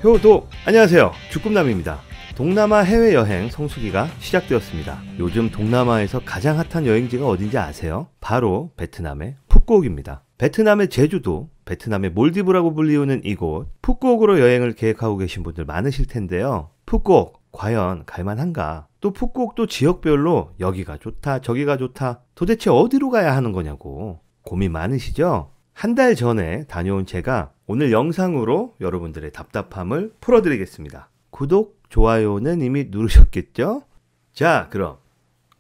효도! 안녕하세요, 주꿈남입니다. 동남아 해외여행 성수기가 시작되었습니다. 요즘 동남아에서 가장 핫한 여행지가 어딘지 아세요? 바로 베트남의 푸꾸옥입니다. 베트남의 제주도, 베트남의 몰디브라고 불리우는 이곳 푸꾸옥으로 여행을 계획하고 계신 분들 많으실 텐데요. 푸꾸옥 과연 갈만한가? 또 푸꾸옥도 지역별로 여기가 좋다 저기가 좋다, 도대체 어디로 가야 하는 거냐고 고민 많으시죠? 한 달 전에 다녀온 제가 오늘 영상으로 여러분들의 답답함을 풀어드리겠습니다. 구독, 좋아요는 이미 누르셨겠죠? 자, 그럼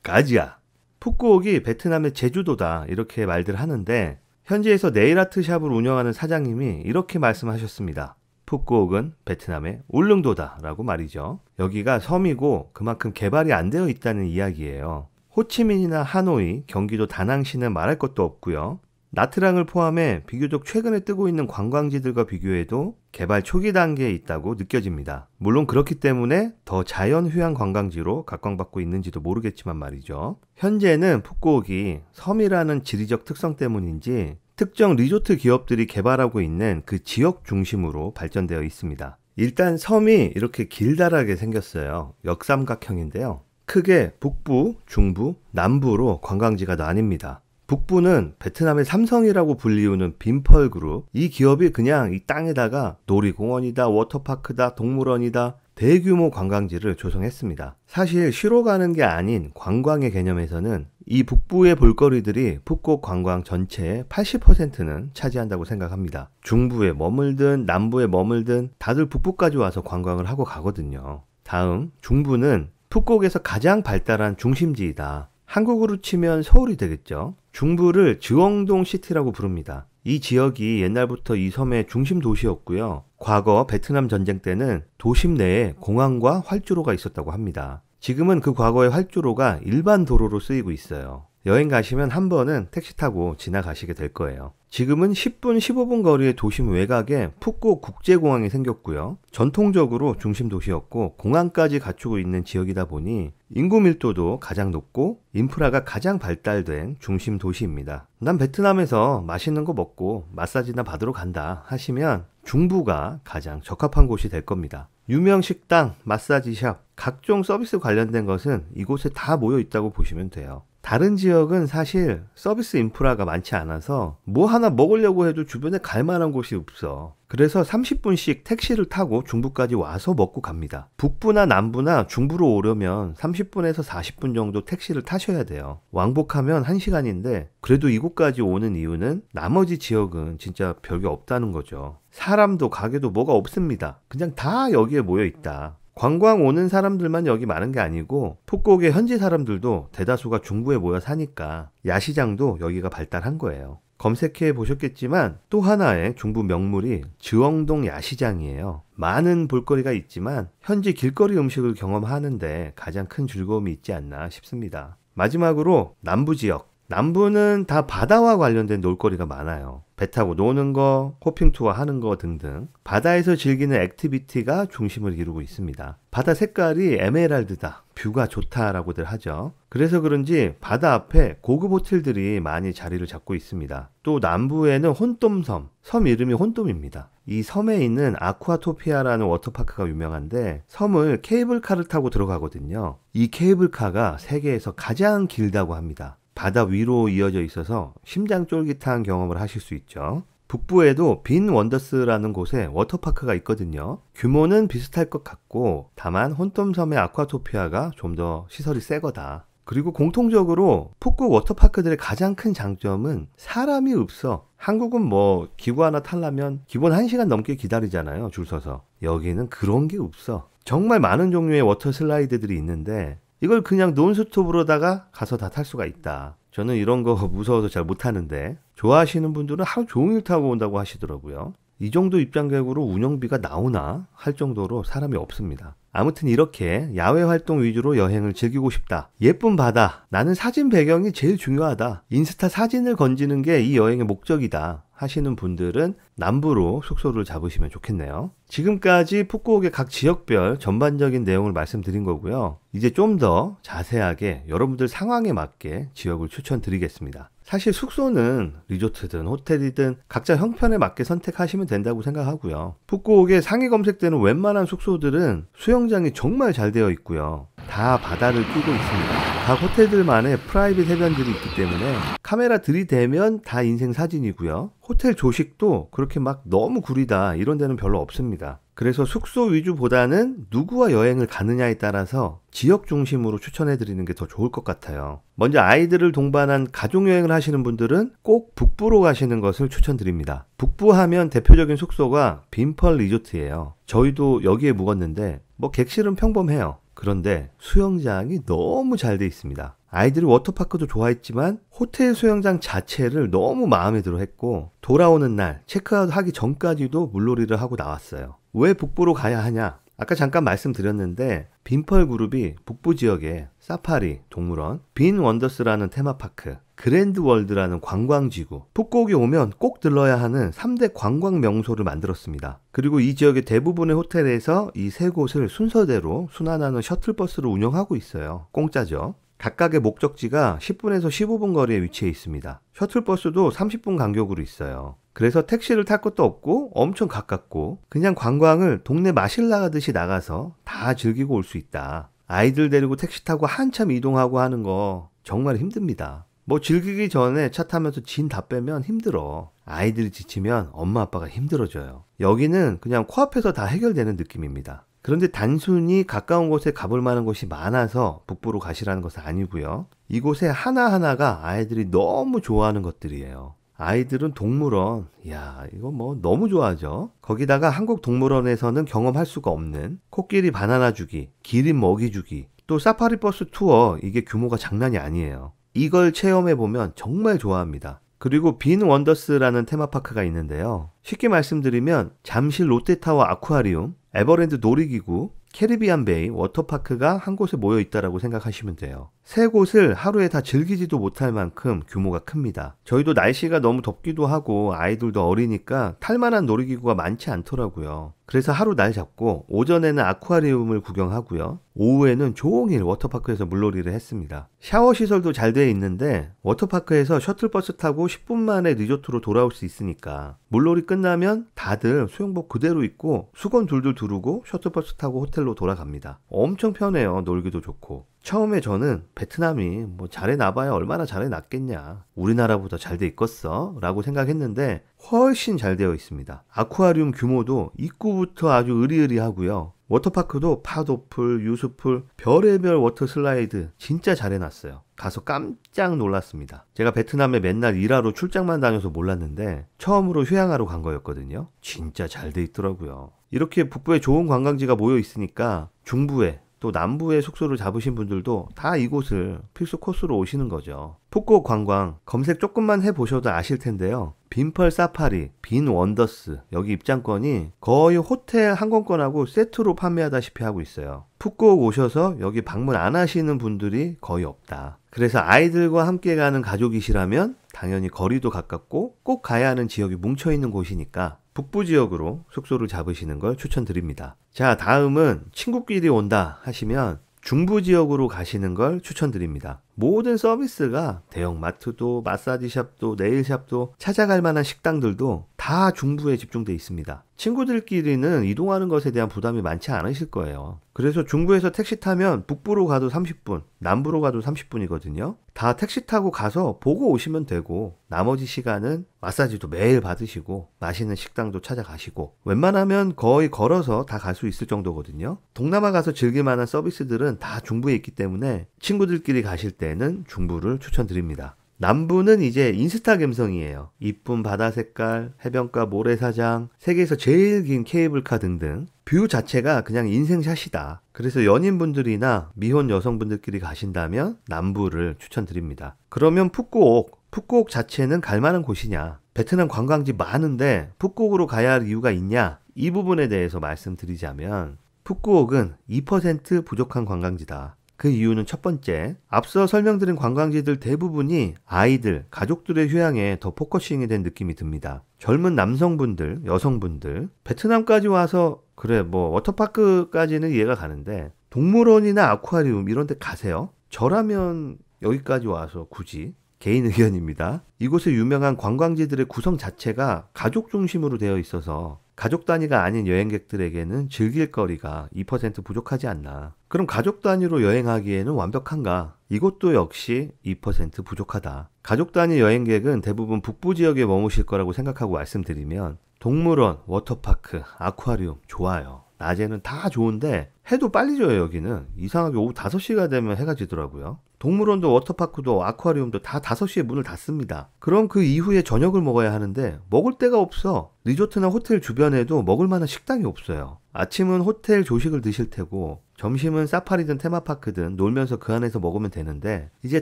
가자! 푸꾸옥이 베트남의 제주도다 이렇게 말들 하는데, 현지에서 네일아트 샵을 운영하는 사장님이 이렇게 말씀하셨습니다. 푸꾸옥은 베트남의 울릉도다 라고 말이죠. 여기가 섬이고 그만큼 개발이 안 되어 있다는 이야기예요. 호치민이나 하노이, 경기도 다낭시는 말할 것도 없고요. 나트랑을 포함해 비교적 최근에 뜨고 있는 관광지들과 비교해도 개발 초기 단계에 있다고 느껴집니다. 물론 그렇기 때문에 더 자연휴양 관광지로 각광받고 있는지도 모르겠지만 말이죠. 현재는 푸꾸옥이 섬이라는 지리적 특성 때문인지 특정 리조트 기업들이 개발하고 있는 그 지역 중심으로 발전되어 있습니다. 일단 섬이 이렇게 길다랗게 생겼어요. 역삼각형인데요. 크게 북부, 중부, 남부로 관광지가 나뉩니다. 북부는 베트남의 삼성이라고 불리우는 빈펄그룹, 이 기업이 그냥 이 땅에다가 놀이공원이다, 워터파크다, 동물원이다, 대규모 관광지를 조성했습니다. 사실 쉬러 가는 게 아닌 관광의 개념에서는 이 북부의 볼거리들이 푸꾸옥 관광 전체의 80%는 차지한다고 생각합니다. 중부에 머물든 남부에 머물든 다들 북부까지 와서 관광을 하고 가거든요. 다음, 중부는 푸꾸옥에서 가장 발달한 중심지이다. 한국으로 치면 서울이 되겠죠. 중부를 주엉동 시티라고 부릅니다. 이 지역이 옛날부터 이 섬의 중심 도시였고요. 과거 베트남 전쟁 때는 도심 내에 공항과 활주로가 있었다고 합니다. 지금은 그 과거의 활주로가 일반 도로로 쓰이고 있어요. 여행 가시면 한 번은 택시 타고 지나가시게 될 거예요. 지금은 10분, 15분 거리의 도심 외곽에 푸꾸옥 국제공항이 생겼고요. 전통적으로 중심 도시였고 공항까지 갖추고 있는 지역이다 보니 인구 밀도도 가장 높고 인프라가 가장 발달된 중심 도시입니다. 난 베트남에서 맛있는 거 먹고 마사지나 받으러 간다 하시면 중부가 가장 적합한 곳이 될 겁니다. 유명 식당, 마사지샵, 각종 서비스 관련된 것은 이곳에 다 모여 있다고 보시면 돼요. 다른 지역은 사실 서비스 인프라가 많지 않아서 뭐 하나 먹으려고 해도 주변에 갈 만한 곳이 없어. 그래서 30분씩 택시를 타고 중부까지 와서 먹고 갑니다. 북부나 남부나 중부로 오려면 30분에서 40분 정도 택시를 타셔야 돼요. 왕복하면 1시간인데 그래도 이곳까지 오는 이유는 나머지 지역은 진짜 별게 없다는 거죠. 사람도 가게도 뭐가 없습니다. 그냥 다 여기에 모여 있다. 관광 오는 사람들만 여기 많은 게 아니고 푸꾸옥의 현지 사람들도 대다수가 중부에 모여 사니까 야시장도 여기가 발달한 거예요. 검색해 보셨겠지만 또 하나의 중부 명물이 주엉동 야시장이에요. 많은 볼거리가 있지만 현지 길거리 음식을 경험하는데 가장 큰 즐거움이 있지 않나 싶습니다. 마지막으로 남부 지역. 남부는 다 바다와 관련된 놀거리가 많아요. 배 타고 노는 거, 호핑 투어 하는 거 등등 바다에서 즐기는 액티비티가 중심을 이루고 있습니다. 바다 색깔이 에메랄드다, 뷰가 좋다라고들 하죠. 그래서 그런지 바다 앞에 고급 호텔들이 많이 자리를 잡고 있습니다. 또 남부에는 혼돔섬, 섬 이름이 혼돔입니다. 이 섬에 있는 아쿠아토피아라는 워터파크가 유명한데 섬을 케이블카를 타고 들어가거든요. 이 케이블카가 세계에서 가장 길다고 합니다. 바다 위로 이어져 있어서 심장 쫄깃한 경험을 하실 수 있죠. 북부에도 빈 원더스라는 곳에 워터파크가 있거든요. 규모는 비슷할 것 같고 다만 혼돔섬의 아쿠아토피아가 좀 더 시설이 새 거다. 그리고 공통적으로 푸꾸옥 워터파크들의 가장 큰 장점은 사람이 없어. 한국은 뭐 기구 하나 타려면 기본 1시간 넘게 기다리잖아요, 줄 서서. 여기는 그런 게 없어. 정말 많은 종류의 워터 슬라이드들이 있는데 이걸 그냥 논스톱으로다가 가서 다 탈 수가 있다. 저는 이런 거 무서워서 잘 못하는데 좋아하시는 분들은 하루 종일 타고 온다고 하시더라고요. 이 정도 입장객으로 운영비가 나오나 할 정도로 사람이 없습니다. 아무튼 이렇게 야외 활동 위주로 여행을 즐기고 싶다. 예쁜 바다. 나는 사진 배경이 제일 중요하다. 인스타 사진을 건지는 게 이 여행의 목적이다. 하시는 분들은 남부로 숙소를 잡으시면 좋겠네요. 지금까지 푸꾸옥의 각 지역별 전반적인 내용을 말씀드린 거고요. 이제 좀 더 자세하게 여러분들 상황에 맞게 지역을 추천드리겠습니다. 사실 숙소는 리조트든 호텔이든 각자 형편에 맞게 선택하시면 된다고 생각하고요. 푸꾸옥에 상위 검색되는 웬만한 숙소들은 수영장이 정말 잘 되어 있고요. 다 바다를 끼고 있습니다. 각 호텔들만의 프라이빗 해변들이 있기 때문에 카메라 들이대면 다 인생 사진이고요. 호텔 조식도 그렇게 막 너무 구리다 이런 데는 별로 없습니다. 그래서 숙소 위주보다는 누구와 여행을 가느냐에 따라서 지역 중심으로 추천해 드리는 게 더 좋을 것 같아요. 먼저 아이들을 동반한 가족여행을 하시는 분들은 꼭 북부로 가시는 것을 추천드립니다. 북부 하면 대표적인 숙소가 빈펄 리조트예요. 저희도 여기에 묵었는데 뭐 객실은 평범해요. 그런데 수영장이 너무 잘 돼 있습니다. 아이들이 워터파크도 좋아했지만 호텔 수영장 자체를 너무 마음에 들어 했고 돌아오는 날 체크아웃 하기 전까지도 물놀이를 하고 나왔어요. 왜 북부로 가야 하냐? 아까 잠깐 말씀드렸는데 빈펄 그룹이 북부 지역에 사파리, 동물원, 빈 원더스라는 테마파크, 그랜드 월드라는 관광지구, 푸꾸옥에 오면 꼭 들러야 하는 3대 관광 명소를 만들었습니다. 그리고 이 지역의 대부분의 호텔에서 이 세 곳을 순서대로 순환하는 셔틀버스를 운영하고 있어요. 공짜죠. 각각의 목적지가 10분에서 15분 거리에 위치해 있습니다. 셔틀버스도 30분 간격으로 있어요. 그래서 택시를 탈 것도 없고 엄청 가깝고 그냥 관광을 동네 마실 나가듯이 나가서 다 즐기고 올 수 있다. 아이들 데리고 택시 타고 한참 이동하고 하는 거 정말 힘듭니다. 뭐 즐기기 전에 차 타면서 진 다 빼면 힘들어. 아이들이 지치면 엄마 아빠가 힘들어져요. 여기는 그냥 코앞에서 다 해결되는 느낌입니다. 그런데 단순히 가까운 곳에 가볼 만한 곳이 많아서 북부로 가시라는 것은 아니고요. 이곳에 하나하나가 아이들이 너무 좋아하는 것들이에요. 아이들은 동물원, 이야 이거 뭐 너무 좋아하죠. 거기다가 한국 동물원에서는 경험할 수가 없는 코끼리 바나나 주기, 기린 먹이 주기, 또 사파리 버스 투어, 이게 규모가 장난이 아니에요. 이걸 체험해보면 정말 좋아합니다. 그리고 빈 원더스라는 테마파크가 있는데요. 쉽게 말씀드리면 잠실 롯데타워 아쿠아리움, 에버랜드 놀이기구, 캐리비안 베이, 워터파크가 한 곳에 모여 있다라고 생각하시면 돼요. 세 곳을 하루에 다 즐기지도 못할 만큼 규모가 큽니다. 저희도 날씨가 너무 덥기도 하고 아이들도 어리니까 탈만한 놀이기구가 많지 않더라고요. 그래서 하루 날 잡고 오전에는 아쿠아리움을 구경하고요. 오후에는 종일 워터파크에서 물놀이를 했습니다. 샤워 시설도 잘 되어 있는데 워터파크에서 셔틀버스 타고 10분 만에 리조트로 돌아올 수 있으니까 물놀이 끝나면 다들 수영복 그대로 입고 수건 둘둘 두르고 셔틀버스 타고 호텔로 돌아갑니다. 엄청 편해요. 놀기도 좋고. 처음에 저는 베트남이 뭐 잘해놔봐야 얼마나 잘해놨겠냐, 우리나라보다 잘 돼 있겠어 라고 생각했는데 훨씬 잘 되어 있습니다. 아쿠아리움 규모도 입구부터 아주 으리으리하고요. 워터파크도 파도풀, 유수풀, 별의별 워터 슬라이드 진짜 잘 해놨어요. 가서 깜짝 놀랐습니다. 제가 베트남에 맨날 일하러 출장만 다녀서 몰랐는데 처음으로 휴양하러 간 거였거든요. 진짜 잘 돼 있더라고요. 이렇게 북부에 좋은 관광지가 모여 있으니까 중부에 또 남부에 숙소를 잡으신 분들도 다 이곳을 필수 코스로 오시는 거죠. 푸꾸옥 관광 검색 조금만 해보셔도 아실 텐데요. 빈펄 사파리, 빈 원더스, 여기 입장권이 거의 호텔 항공권하고 세트로 판매하다시피 하고 있어요. 푸꾸옥 오셔서 여기 방문 안 하시는 분들이 거의 없다. 그래서 아이들과 함께 가는 가족이시라면 당연히 거리도 가깝고 꼭 가야 하는 지역이 뭉쳐있는 곳이니까 북부 지역으로 숙소를 잡으시는 걸 추천드립니다. 자, 다음은 친구끼리 온다 하시면 중부 지역으로 가시는 걸 추천드립니다. 모든 서비스가 대형마트도 마사지샵도 네일샵도 찾아갈 만한 식당들도 다 중부에 집중돼 있습니다. 친구들끼리는 이동하는 것에 대한 부담이 많지 않으실 거예요. 그래서 중부에서 택시 타면 북부로 가도 30분, 남부로 가도 30분이거든요. 다 택시 타고 가서 보고 오시면 되고 나머지 시간은 마사지도 매일 받으시고 맛있는 식당도 찾아가시고 웬만하면 거의 걸어서 다 갈 수 있을 정도거든요. 동남아 가서 즐길 만한 서비스들은 다 중부에 있기 때문에 친구들끼리 가실 때는 중부를 추천드립니다. 남부는 이제 인스타 감성이에요. 이쁜 바다 색깔, 해변가 모래사장, 세계에서 제일 긴 케이블카 등등 뷰 자체가 그냥 인생샷이다. 그래서 연인분들이나 미혼 여성분들끼리 가신다면 남부를 추천드립니다. 그러면 푸꾸옥 자체는 갈만한 곳이냐, 베트남 관광지 많은데 푸꾸옥으로 가야 할 이유가 있냐, 이 부분에 대해서 말씀드리자면 푸꾸옥은 2% 부족한 관광지다. 그 이유는 첫 번째, 앞서 설명드린 관광지들 대부분이 아이들, 가족들의 휴양에 더 포커싱이 된 느낌이 듭니다. 젊은 남성분들, 여성분들, 베트남까지 와서 그래 뭐 워터파크까지는 이해가 가는데 동물원이나 아쿠아리움 이런 데 가세요? 저라면 여기까지 와서 굳이 개인 의견입니다. 이곳의 유명한 관광지들의 구성 자체가 가족 중심으로 되어 있어서 가족 단위가 아닌 여행객들에게는 즐길 거리가 2% 부족하지 않나. 그럼 가족 단위로 여행하기에는 완벽한가? 이것도 역시 2% 부족하다. 가족 단위 여행객은 대부분 북부 지역에 머무실 거라고 생각하고 말씀드리면 동물원, 워터파크, 아쿠아리움 좋아요. 낮에는 다 좋은데 해도 빨리 져요. 여기는 이상하게 오후 5시가 되면 해가 지더라고요. 동물원도 워터파크도 아쿠아리움도 다 5시에 문을 닫습니다. 그럼 그 이후에 저녁을 먹어야 하는데 먹을 데가 없어. 리조트나 호텔 주변에도 먹을 만한 식당이 없어요. 아침은 호텔 조식을 드실 테고 점심은 사파리든 테마파크든 놀면서 그 안에서 먹으면 되는데 이제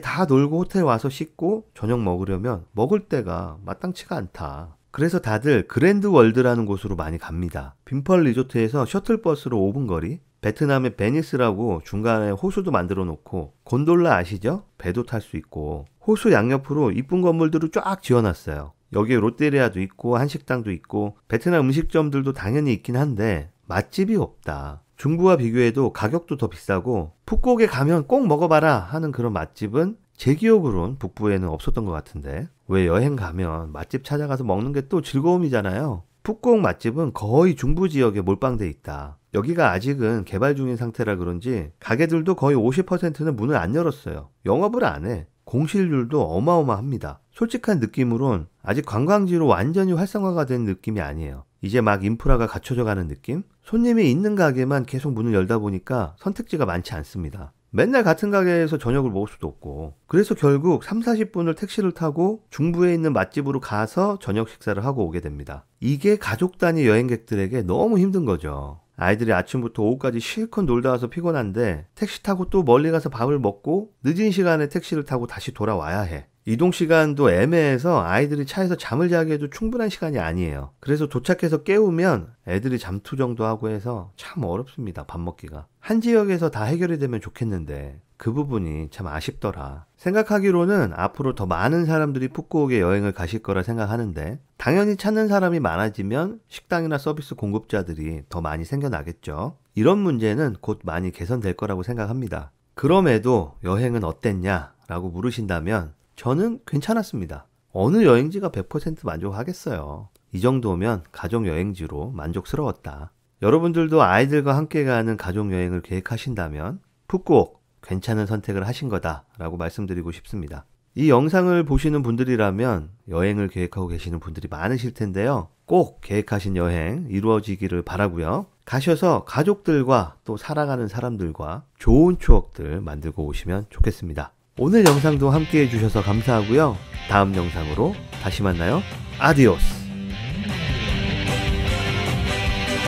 다 놀고 호텔 와서 씻고 저녁 먹으려면 먹을 데가 마땅치가 않다. 그래서 다들 그랜드 월드라는 곳으로 많이 갑니다. 빈펄 리조트에서 셔틀버스로 5분 거리, 베트남의 베니스라고 중간에 호수도 만들어 놓고 곤돌라 아시죠? 배도 탈 수 있고 호수 양옆으로 이쁜 건물들을 쫙 지어놨어요. 여기에 롯데리아도 있고 한식당도 있고 베트남 음식점들도 당연히 있긴 한데 맛집이 없다. 중부와 비교해도 가격도 더 비싸고 푸꾸옥에 가면 꼭 먹어봐라 하는 그런 맛집은 제 기억으론 북부에는 없었던 것 같은데 왜 여행 가면 맛집 찾아가서 먹는 게 또 즐거움이잖아요. 푸꾸옥 맛집은 거의 중부 지역에 몰빵돼 있다. 여기가 아직은 개발 중인 상태라 그런지 가게들도 거의 50%는 문을 안 열었어요. 영업을 안 해. 공실률도 어마어마합니다. 솔직한 느낌으론 아직 관광지로 완전히 활성화가 된 느낌이 아니에요. 이제 막 인프라가 갖춰져 가는 느낌? 손님이 있는 가게만 계속 문을 열다 보니까 선택지가 많지 않습니다. 맨날 같은 가게에서 저녁을 먹을 수도 없고 그래서 결국 30-40분을 택시를 타고 중부에 있는 맛집으로 가서 저녁 식사를 하고 오게 됩니다. 이게 가족 단위 여행객들에게 너무 힘든 거죠. 아이들이 아침부터 오후까지 실컷 놀다 와서 피곤한데 택시 타고 또 멀리 가서 밥을 먹고 늦은 시간에 택시를 타고 다시 돌아와야 해. 이동 시간도 애매해서 아이들이 차에서 잠을 자기에도 충분한 시간이 아니에요. 그래서 도착해서 깨우면 애들이 잠투정도 하고 해서 참 어렵습니다. 밥 먹기가. 한 지역에서 다 해결이 되면 좋겠는데 그 부분이 참 아쉽더라. 생각하기로는 앞으로 더 많은 사람들이 푸꾸옥에 여행을 가실 거라 생각하는데 당연히 찾는 사람이 많아지면 식당이나 서비스 공급자들이 더 많이 생겨나겠죠. 이런 문제는 곧 많이 개선될 거라고 생각합니다. 그럼에도 여행은 어땠냐? 라고 물으신다면 저는 괜찮았습니다. 어느 여행지가 100% 만족하겠어요. 이 정도면 가족여행지로 만족스러웠다. 여러분들도 아이들과 함께 가는 가족여행을 계획하신다면 푸꾸옥 괜찮은 선택을 하신 거다 라고 말씀드리고 싶습니다. 이 영상을 보시는 분들이라면 여행을 계획하고 계시는 분들이 많으실 텐데요. 꼭 계획하신 여행 이루어지기를 바라고요. 가셔서 가족들과 또 살아가는 사람들과 좋은 추억들 만들고 오시면 좋겠습니다. 오늘 영상도 함께 해주셔서 감사하고요. 다음 영상으로 다시 만나요. 아디오스.